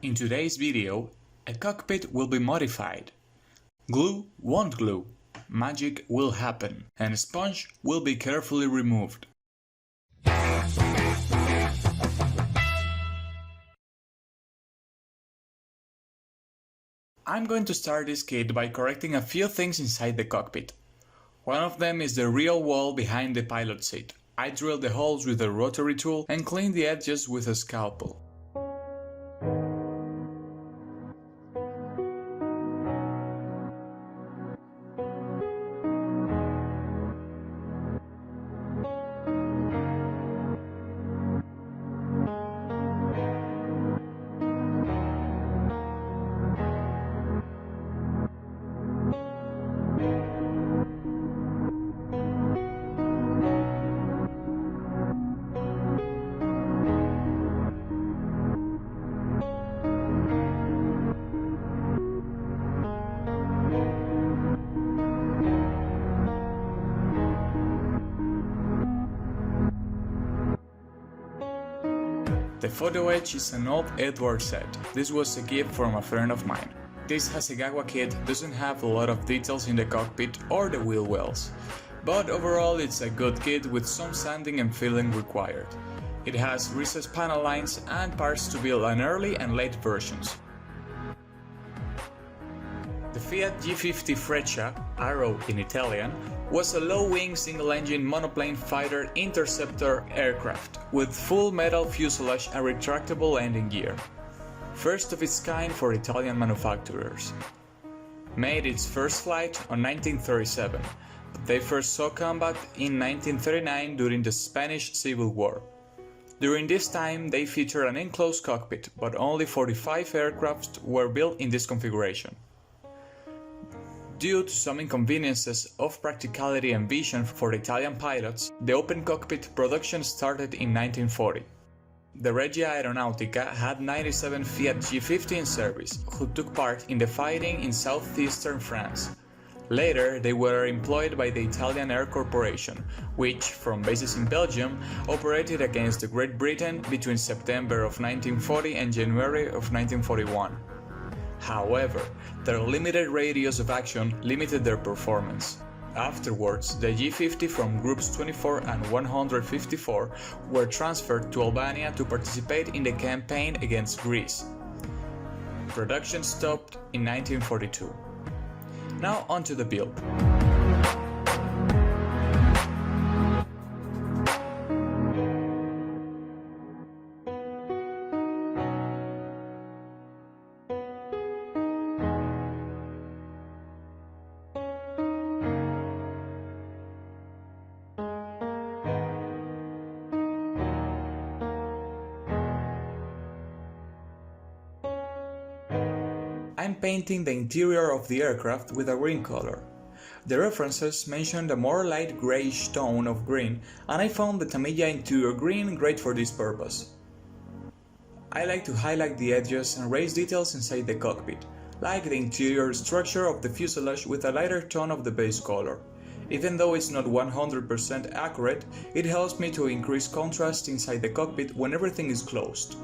In today's video, a cockpit will be modified. Glue won't glue, magic will happen, and a sponge will be carefully removed. I'm going to start this kit by correcting a few things inside the cockpit. One of them is the real wall behind the pilot seat. I drilled the holes with a rotary tool and cleaned the edges with a scalpel. The photo edge is an old Edward set. This was a gift from a friend of mine. This Hasegawa kit doesn't have a lot of details in the cockpit or the wheel wells, but overall it's a good kit with some sanding and filling required. It has recessed panel lines and parts to build an early and late versions. The Fiat G.50 Freccia, Arrow in Italian, was a low-wing single-engine monoplane fighter interceptor aircraft with full metal fuselage and retractable landing gear. First of its kind for Italian manufacturers. Made its first flight on 1937, but they first saw combat in 1939 during the Spanish Civil War. During this time they featured an enclosed cockpit, but only 45 aircraft were built in this configuration. Due to some inconveniences of practicality and vision for Italian pilots, the open cockpit production started in 1940. The Regia Aeronautica had 97 Fiat G.50 in service, who took part in the fighting in southeastern France. Later, they were employed by the Italian Air Corporation, which, from bases in Belgium, operated against Great Britain between September of 1940 and January of 1941. However, their limited radius of action limited their performance. Afterwards, the G.50 from Groups 24 and 154 were transferred to Albania to participate in the campaign against Greece. Production stopped in 1942. Now onto the build. I'm painting the interior of the aircraft with a green color. The references mentioned a more light greyish tone of green, and I found the Tamiya interior green great for this purpose. I like to highlight the edges and raise details inside the cockpit, like the interior structure of the fuselage with a lighter tone of the base color. Even though it's not 100% accurate, it helps me to increase contrast inside the cockpit when everything is closed.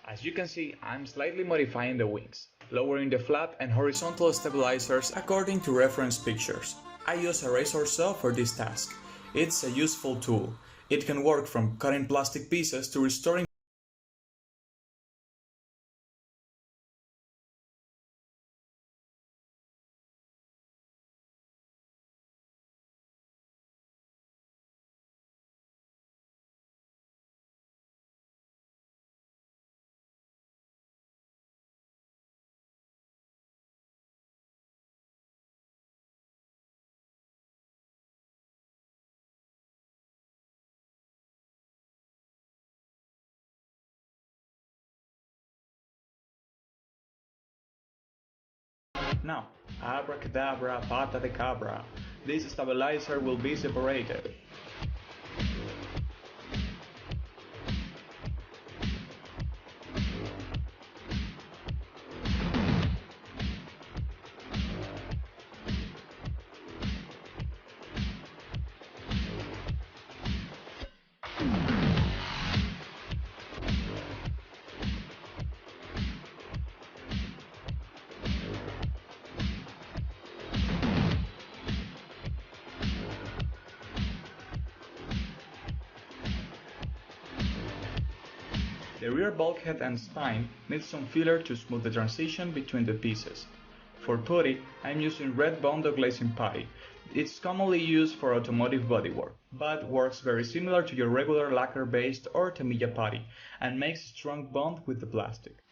As you can see, I'm slightly modifying the wings, lowering the flap and horizontal stabilizers according to reference pictures. I use a razor saw for this task. It's a useful tool. It can work from cutting plastic pieces to restoring. Now, abracadabra, pata de cabra. This stabilizer will be separated. The rear bulkhead and spine needs some filler to smooth the transition between the pieces. For putty, I'm using red Bondo glazing putty. It's commonly used for automotive bodywork, but works very similar to your regular lacquer-based or Tamiya putty, and makes a strong bond with the plastic.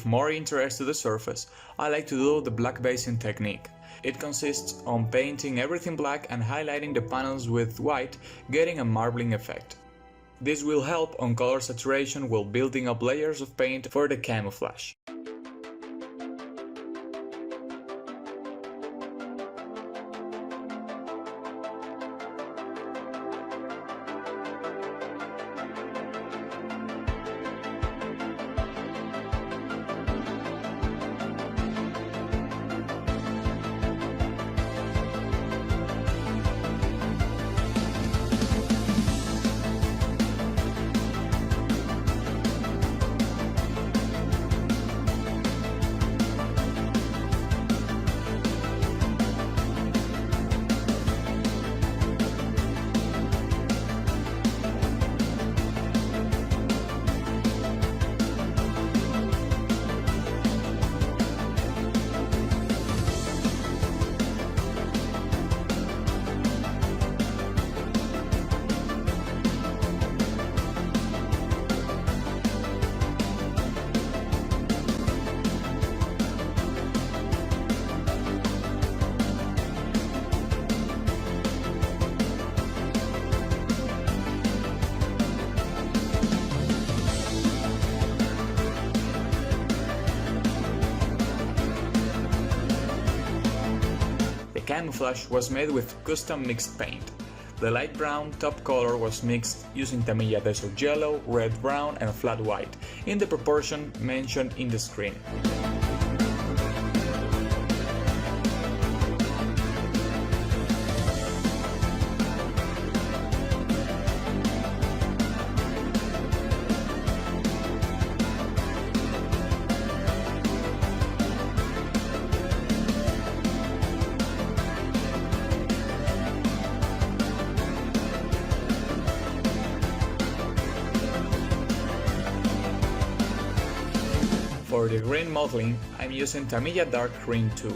give more interest to the surface, I like to do the black basing technique. It consists on painting everything black and highlighting the panels with white, getting a marbling effect. This will help on color saturation while building up layers of paint for the camouflage. Camouflage was made with custom mixed paint. The light brown top color was mixed using Tamiya Desert Yellow, red brown and flat white, in the proportion mentioned in the screen. For the green modeling, I'm using Tamiya Dark Green 2.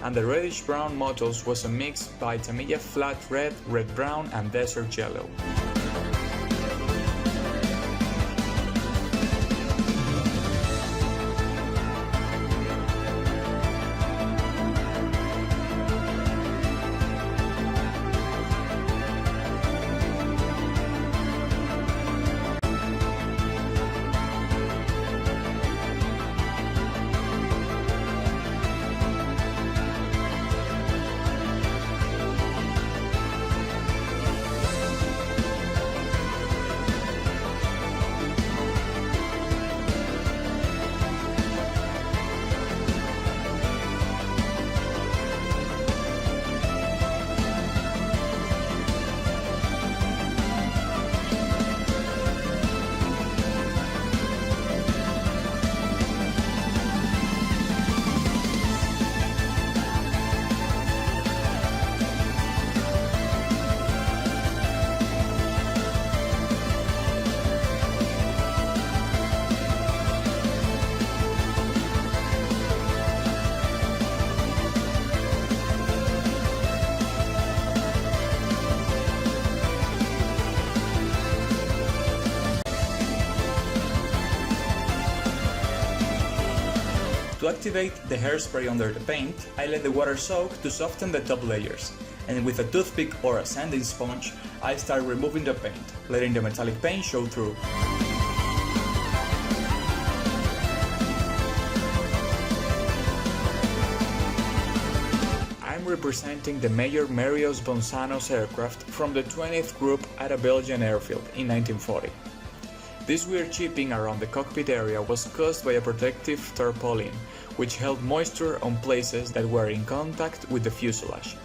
And the reddish-brown mottles was a mix by Tamiya Flat Red, Red Brown and Desert Yellow. To activate the hairspray under the paint, I let the water soak to soften the top layers, and with a toothpick or a sanding sponge, I start removing the paint, letting the metallic paint show through. I'm representing the Major Marius Bonsanno's aircraft from the 20th Group at a Belgian airfield in 1940. This weird chipping around the cockpit area was caused by a protective tarpaulin, which held moisture on places that were in contact with the fuselage.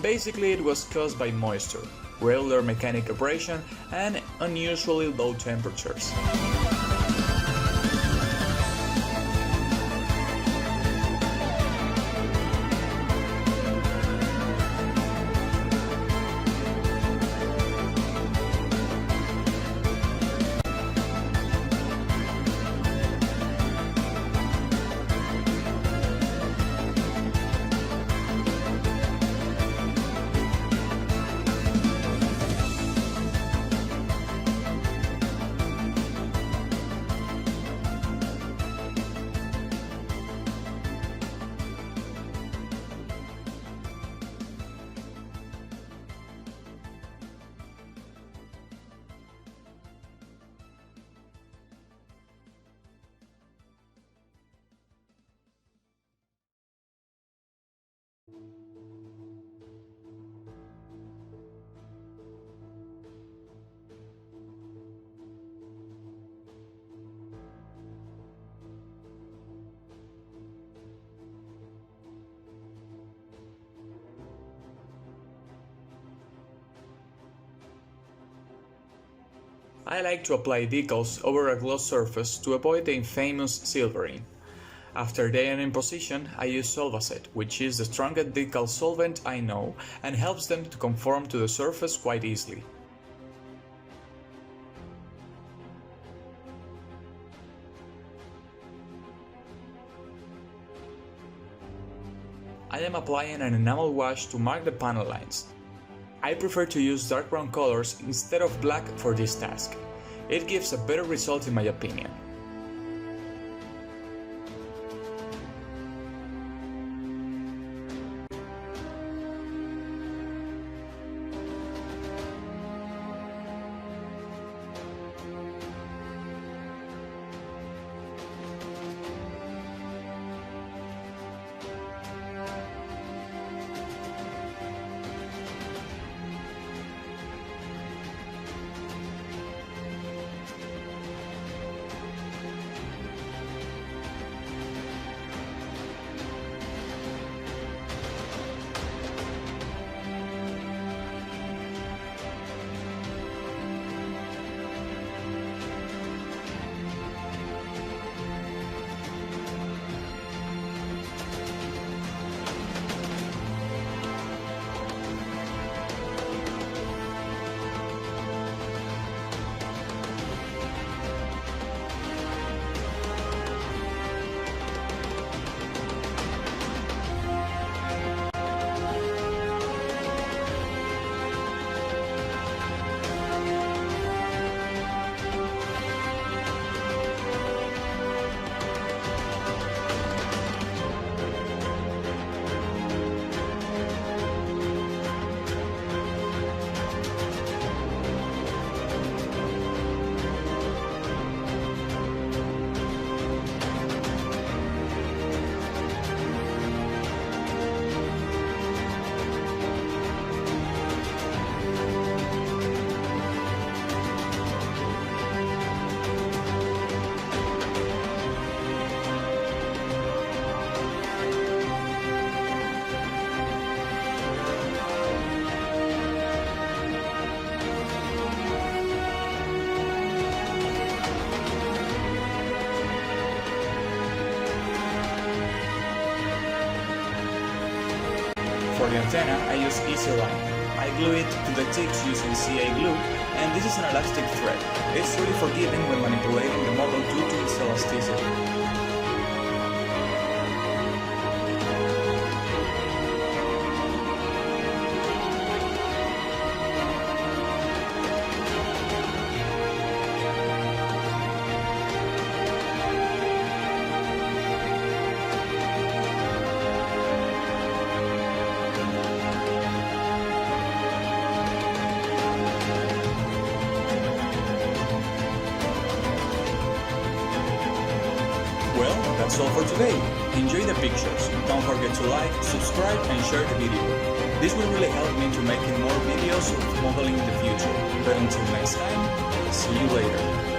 Basically, it was caused by moisture. regular mechanic operation, and unusually low temperatures. I like to apply decals over a gloss surface to avoid the infamous silvering. After they are in position, I use Solvacet, which is the strongest decal solvent I know and helps them to conform to the surface quite easily. I am applying an enamel wash to mark the panel lines. I prefer to use dark brown colors instead of black for this task. It gives a better result in my opinion. For the antenna, I use Easy Line. I glue it to the tips using CA glue, and this is an elastic thread. It's really forgiving when manipulating the model due to its elasticity. Well, that's all for today. Enjoy the pictures. Don't forget to like, subscribe and share the video. This will really help me to making more videos of modeling in the future. But until next time, see you later.